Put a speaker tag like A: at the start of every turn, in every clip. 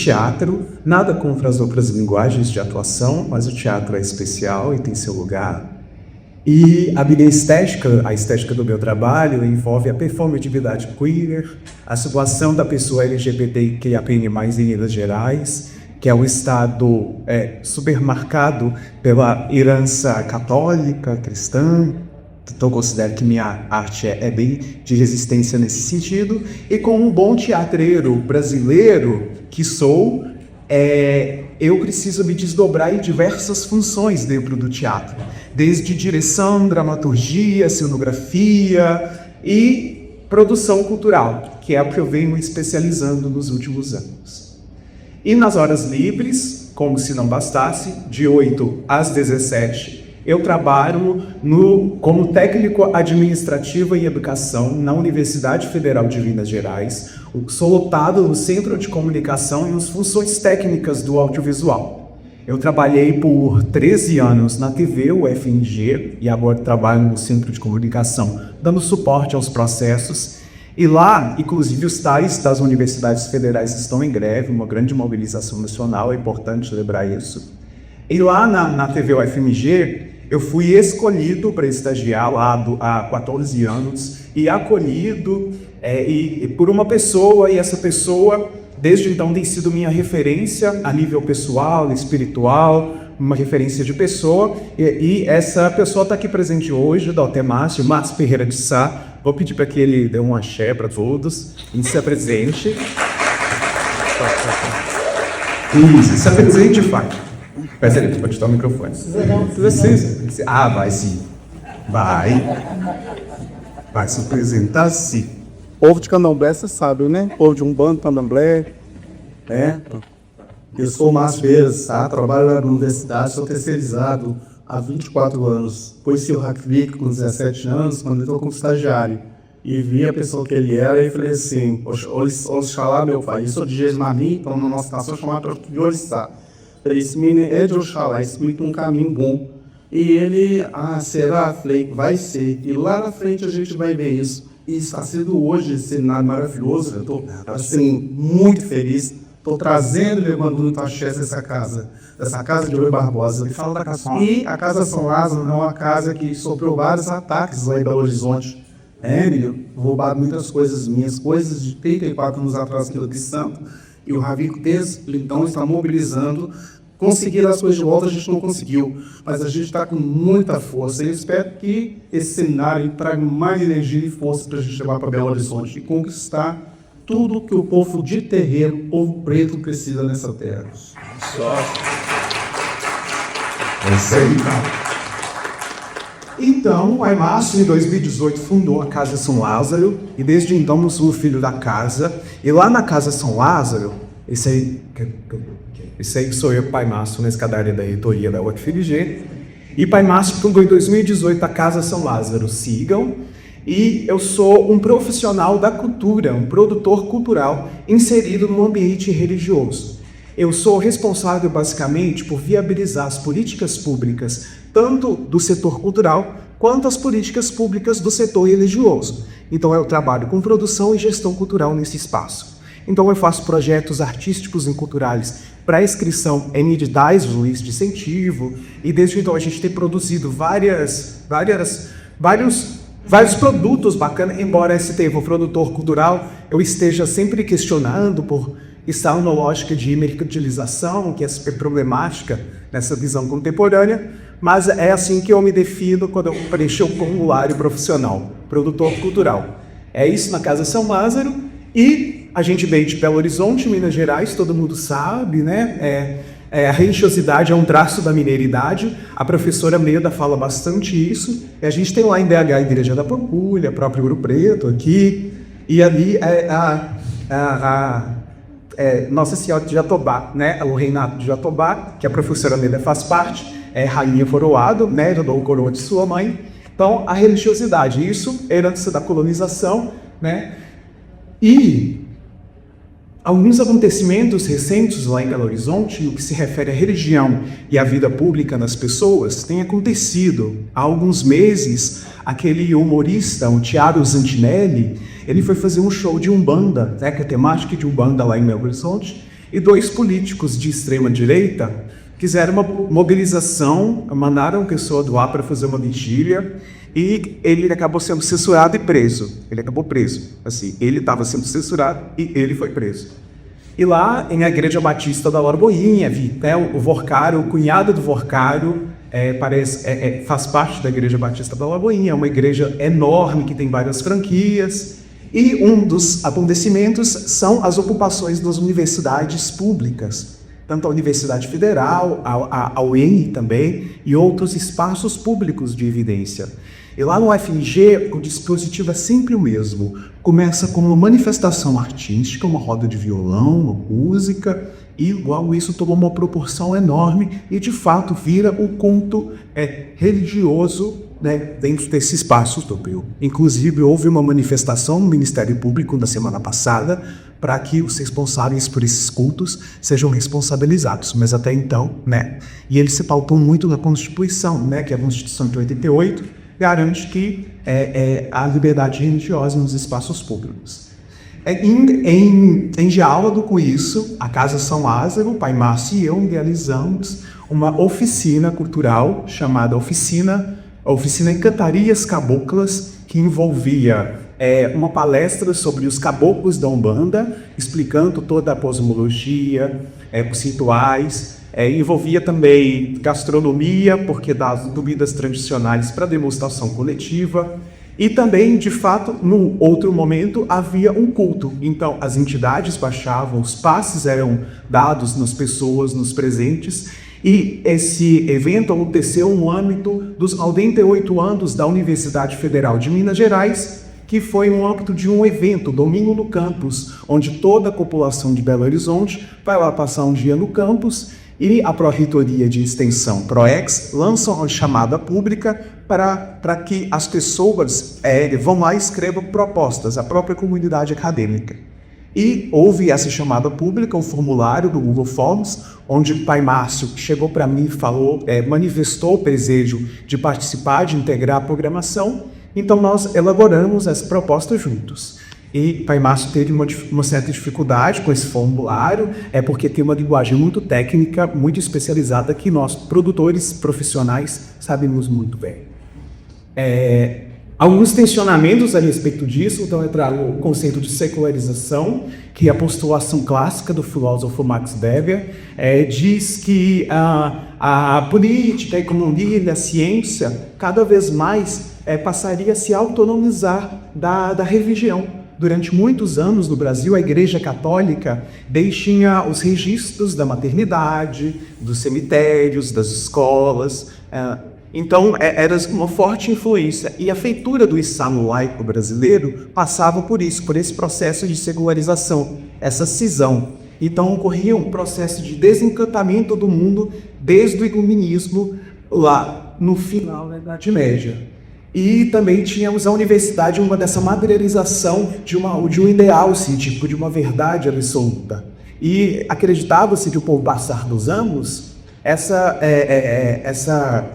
A: teatro, nada contra as outras linguagens de atuação, mas o teatro é especial e tem seu lugar. E a minha estética, a estética do meu trabalho, envolve a performatividade queer, a situação da pessoa LGBTQIA+ em Minas Gerais, que é um estado supermarcado pela herança católica, cristã. Então, eu considero que minha arte é bem de resistência nesse sentido. E como um bom teatreiro brasileiro que sou, eu preciso me desdobrar em diversas funções dentro do teatro. Desde direção, dramaturgia, cenografia e produção cultural, que é o que eu venho especializando nos últimos anos. E nas horas livres, como se não bastasse, de 8 às 17, eu trabalho como técnico administrativo em educação na Universidade Federal de Minas Gerais. Sou lotado no Centro de Comunicação e nas funções técnicas do audiovisual. Eu trabalhei por 13 anos na TV, UFMG, e agora trabalho no Centro de Comunicação, dando suporte aos processos. E lá, inclusive, os tais das universidades federais estão em greve, uma grande mobilização nacional, é importante lembrar isso. E lá na TV UFMG, eu fui escolhido para estagiar lá há 14 anos e acolhido por uma pessoa, e essa pessoa, desde então, tem sido minha referência a nível pessoal, espiritual, uma referência de pessoa, e essa pessoa está aqui presente hoje, Dr. Márcio Ferreira de Sá. Vou pedir para que ele dê um axé para todos e se apresente. Isso, se apresente, Fábio. Peça ali, pode dar o microfone. Não precisa. Ah, vai sim. Vai se apresentar sim.
B: Povo de Candomblé, você sabe, né? Povo de Umbanda, Candomblé, né? Eu sou o Márcio Ferreira, tá? Trabalho na universidade, sou terceirizado há 24 anos. Conheci o Rakvik com 17 anos, quando eu estou como estagiário. E vi a pessoa que ele era e falei assim, Oxalá, meu pai, eu sou de Jesmani, então na nossa nação chamada de Orixá. Falei, esse menino é de Oxalá, explica um caminho bom. E ele, será? Falei, vai ser. E lá na frente a gente vai ver isso. E está sendo hoje esse cenário maravilhoso. Eu estou assim, muito feliz. Estou trazendo e levando muito axé dessa casa de Oi Barbosa.
A: Ele fala da casa.
B: E a Casa São Lázaro é uma casa que sofreu vários ataques lá em Belo Horizonte. Roubaram muitas coisas minhas, coisas de 34 anos atrás que eu disse santo. E o Ravico desde então está mobilizando. Conseguir as coisas de volta a gente não conseguiu, mas a gente está com muita força. E eu espero que esse cenário traga mais energia e força para a gente levar para Belo Horizonte e conquistar tudo que o povo de terreiro, o povo preto, precisa nessa terra.
A: Então, o Márcio, em 2018, fundou a Casa São Lázaro, e desde então eu sou o filho da casa. E lá na Casa São Lázaro, esse aí sou eu, Pai Márcio, na escadaria da reitoria da UFMG. E Pai Márcio fundou em 2018 a Casa São Lázaro. Sigam. E eu sou um profissional da cultura, um produtor cultural inserido no ambiente religioso. Eu sou responsável, basicamente, por viabilizar as políticas públicas, tanto do setor cultural, quanto as políticas públicas do setor religioso. Então, eu trabalho com produção e gestão cultural nesse espaço. Então, eu faço projetos artísticos e culturais para inscrição em editais de incentivo, e desde então a gente tem produzido vários produtos bacanas, embora esse termo produtor cultural eu esteja sempre questionando por estar numa lógica de mercantilização, que é super problemática nessa visão contemporânea, mas é assim que eu me defino quando eu preencho o formulário profissional, produtor cultural. É isso na Casa São Lázaro, e a gente veio de Belo Horizonte, Minas Gerais, todo mundo sabe, né? A religiosidade é um traço da mineiridade, a professora Meda fala bastante isso, e a gente tem lá em BH a Igreja da Pampulha, a própria Ouro Preto aqui, e ali Nossa Senhora de Jatobá, né? O Reinado de Jatobá, que a professora Meda faz parte, é Rainha Coroado, né? Já dou o coroa de sua mãe. Então, a religiosidade, isso é herança da colonização, né? E alguns acontecimentos recentes lá em Belo Horizonte, no que se refere à religião e à vida pública das pessoas, tem acontecido. Há alguns meses, aquele humorista, o Thiago Zantinelli, ele foi fazer um show de Umbanda, né, que é temática de Umbanda lá em Belo Horizonte, e 2 políticos de extrema-direita fizeram uma mobilização, mandaram a pessoa doar para fazer uma vigília, e ele acabou sendo censurado e preso. Ele acabou preso. Assim, ele estava sendo censurado e ele foi preso. E lá, em a Igreja Batista da Lagoinha, o Vorcário, o cunhado do Vorcário, faz parte da Igreja Batista da Lagoinha. É uma igreja enorme que tem várias franquias. E um dos acontecimentos são as ocupações das universidades públicas. Tanto a Universidade Federal, a UEM também, e outros espaços públicos de evidência. E lá no UFMG, o dispositivo é sempre o mesmo. Começa com uma manifestação artística, uma roda de violão, uma música, e igual isso tomou uma proporção enorme e, de fato, vira um culto religioso, né, dentro desse espaço europeu. Inclusive, houve uma manifestação no Ministério Público na semana passada para que os responsáveis por esses cultos sejam responsabilizados, mas até então, né? E ele se pautou muito na Constituição, né, que é a Constituição de 88, garante que a liberdade religiosa nos espaços públicos. Em diálogo com isso, a Casa São Lázaro, o Pai Márcio e eu idealizamos uma oficina cultural chamada Oficina Encantarias Caboclas, que envolvia uma palestra sobre os caboclos da Umbanda, explicando toda a cosmologia, os rituais, envolvia também gastronomia, porque das bebidas tradicionais para demonstração coletiva, e também, de fato, num outro momento, havia um culto. Então, as entidades baixavam, os passes eram dados nas pessoas, nos presentes, e esse evento aconteceu no âmbito dos 98 anos da Universidade Federal de Minas Gerais, que foi no âmbito de um evento, Domingo no Campus, onde toda a população de Belo Horizonte vai lá passar um dia no campus, e a Pró-Reitoria de Extensão, PROEX, lança uma chamada pública para que as pessoas vão lá e escrevam propostas, a própria comunidade acadêmica. E houve essa chamada pública, um formulário do Google Forms, onde o Pai Márcio chegou para mim e falou, manifestou o desejo de participar, de integrar a programação. Então nós elaboramos essa proposta juntos. E o Pai Márcio teve uma certa dificuldade com esse formulário, porque tem uma linguagem muito técnica, muito especializada, que nós, produtores profissionais, sabemos muito bem. Alguns tensionamentos a respeito disso, então entra o conceito de secularização, que é a postulação clássica do filósofo Max Weber, diz que a política, a economia e a ciência cada vez mais passaria a se autonomizar da religião. Durante muitos anos no Brasil, a Igreja Católica deixa os registros da maternidade, dos cemitérios, das escolas. Então, era uma forte influência. E a feitura do Estado laico brasileiro passava por isso, por esse processo de secularização, essa cisão. Então, ocorria um processo de desencantamento do mundo desde o iluminismo lá no final da Idade Média. E também tínhamos a universidade, uma dessa materialização de um ideal científico, de uma verdade absoluta. E acreditava-se que, com o passar dos anos, essa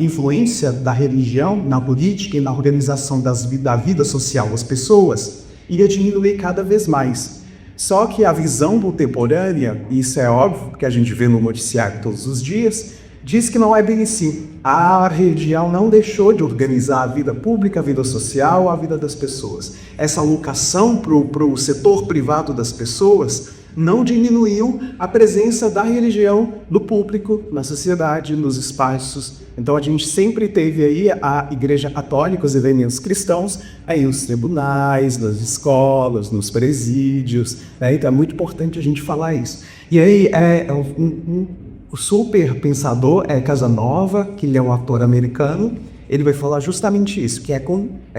A: influência da religião na política e na organização da vida social das pessoas ia diminuir cada vez mais. Só que a visão contemporânea, e isso é óbvio, porque a gente vê no noticiário todos os dias, diz que não é bem assim. A religião não deixou de organizar a vida pública, a vida social, a vida das pessoas. Essa alocação para o setor privado das pessoas não diminuiu a presença da religião no público, na sociedade, nos espaços. Então a gente sempre teve aí a Igreja Católica, os elementos cristãos, aí nos tribunais, nas escolas, nos presídios, né? Então é muito importante a gente falar isso. E aí o super pensador Casanova, que ele é um ator americano, ele vai falar justamente isso, que é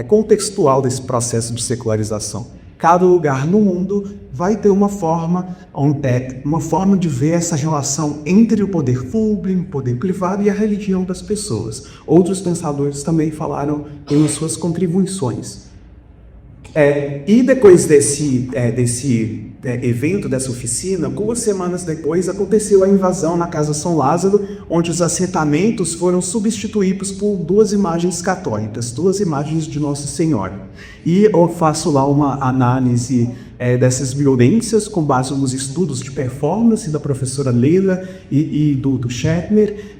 A: contextual desse processo de secularização. Cada lugar no mundo vai ter uma forma de ver essa relação entre o poder público, o poder privado e a religião das pessoas. Outros pensadores também falaram em suas contribuições. E depois desse evento, dessa oficina, 2 semanas depois, aconteceu a invasão na Casa São Lázaro, onde os assentamentos foram substituídos por 2 imagens católicas, 2 imagens de Nossa Senhora. E eu faço lá uma análise dessas violências com base nos estudos de performance da professora Leila e do Shatner,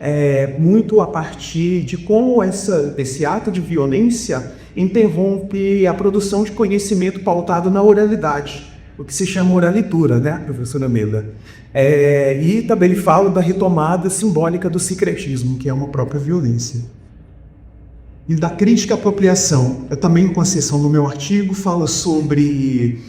A: muito a partir de como esse ato de violência interrompe a produção de conhecimento pautado na oralidade, o que se chama oralitura, né, professora Leila? E também ele fala da retomada simbólica do secretismo, que é uma própria violência. E da crítica à apropriação. Eu também, com a seção do meu artigo, falo sobre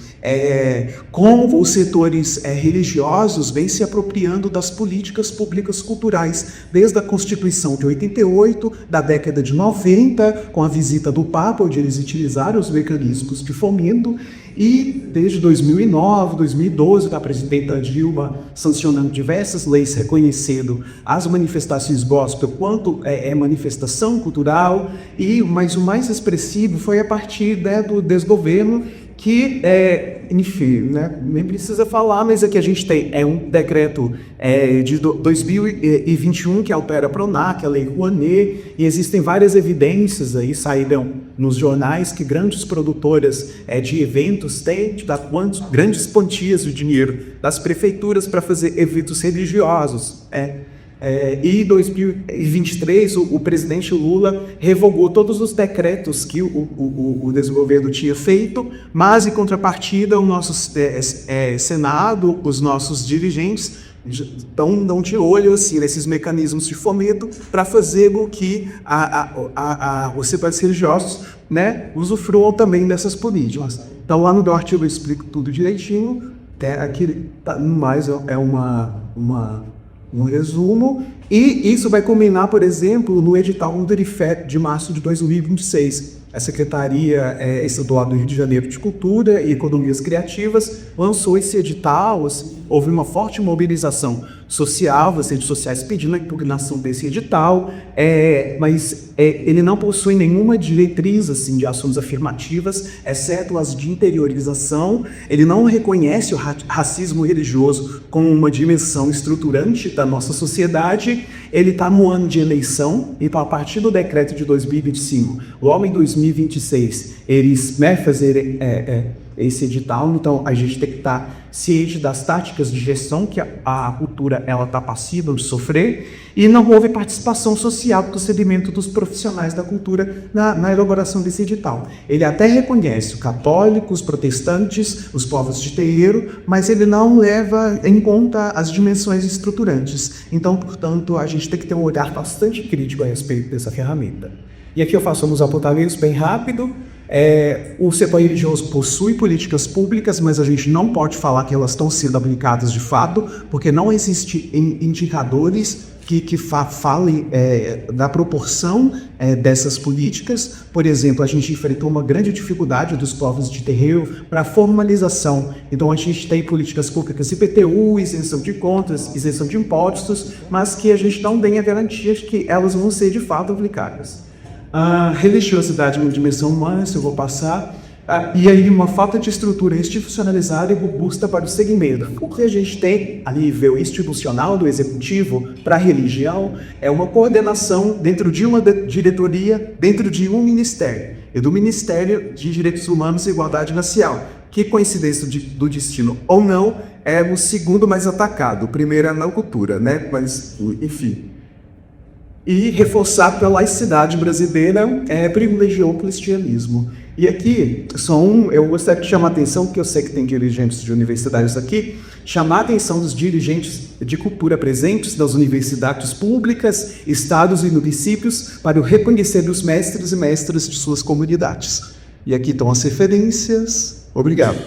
A: como os setores religiosos vêm se apropriando das políticas públicas culturais, desde a Constituição de 88, da década de 90, com a visita do Papa, onde eles utilizaram os mecanismos de fomento, e desde 2009, 2012, da presidenta Dilma sancionando diversas leis reconhecendo as manifestações gospel quanto manifestação cultural, mas o mais expressivo foi a partir do desgoverno, que, enfim, né, nem precisa falar, mas aqui a gente tem um decreto de 2021 que altera a PRONAC, a Lei Rouanet, e existem várias evidências aí, saíram nos jornais, que grandes produtoras de eventos têm de dar grandes quantias de dinheiro das prefeituras para fazer eventos religiosos. E em 2023, o presidente Lula revogou todos os decretos que o desgoverno tinha feito, mas, em contrapartida, o nosso Senado, os nossos dirigentes, dão de olho assim, nesses mecanismos de fomento para fazer com que os setores religiosos, né, usufruam também dessas políticas. Então, lá no meu artigo eu explico tudo direitinho, aqui mais um resumo, e isso vai culminar, por exemplo, no edital do DERIFET de março de 2026. A Secretaria Estadual do Rio de Janeiro de Cultura e Economias Criativas lançou esse edital. Houve uma forte mobilização social, as redes sociais pedindo a impugnação desse edital, mas ele não possui nenhuma diretriz assim, de ações afirmativas, exceto as de interiorização. Ele não reconhece o racismo religioso como uma dimensão estruturante da nossa sociedade. Ele está no ano de eleição, e a partir do decreto de 2025, logo em 2026, eles fazerem esse edital. Então a gente tem que estar ciente das táticas de gestão que a cultura está passiva de sofrer, e não houve participação social do segmento dos profissionais da cultura na elaboração desse edital. Ele até reconhece os católicos, os protestantes, os povos de terreiro, mas ele não leva em conta as dimensões estruturantes. Então, portanto, a gente tem que ter um olhar bastante crítico a respeito dessa ferramenta. E aqui eu faço uns apontamentos bem rápido. O setor religioso possui políticas públicas, mas a gente não pode falar que elas estão sendo aplicadas de fato, porque não existem indicadores que falem da proporção dessas políticas. Por exemplo, a gente enfrentou uma grande dificuldade dos povos de terreiro para a formalização. Então, a gente tem políticas públicas IPTU, isenção de contas, isenção de impostos, mas que a gente não tem a garantia de que elas vão ser de fato aplicadas. A religiosidade na dimensão humana, se eu vou passar, e aí uma falta de estrutura institucionalizada e robusta para o segmento. O que a gente tem a nível institucional do executivo para a religião é uma coordenação dentro de uma diretoria, dentro de um ministério, e do Ministério de Direitos Humanos e Igualdade Racial, que, coincidência do destino ou não, é o segundo mais atacado. O primeiro é na cultura, né? Mas, enfim. E reforçar pela laicidade brasileira privilegiou o cristianismo. E aqui, eu gostaria de chamar a atenção, porque eu sei que tem dirigentes de universidades aqui, chamar a atenção dos dirigentes de cultura presentes das universidades públicas, estados e municípios para o reconhecer dos mestres e mestras de suas comunidades. E aqui estão as referências. Obrigado.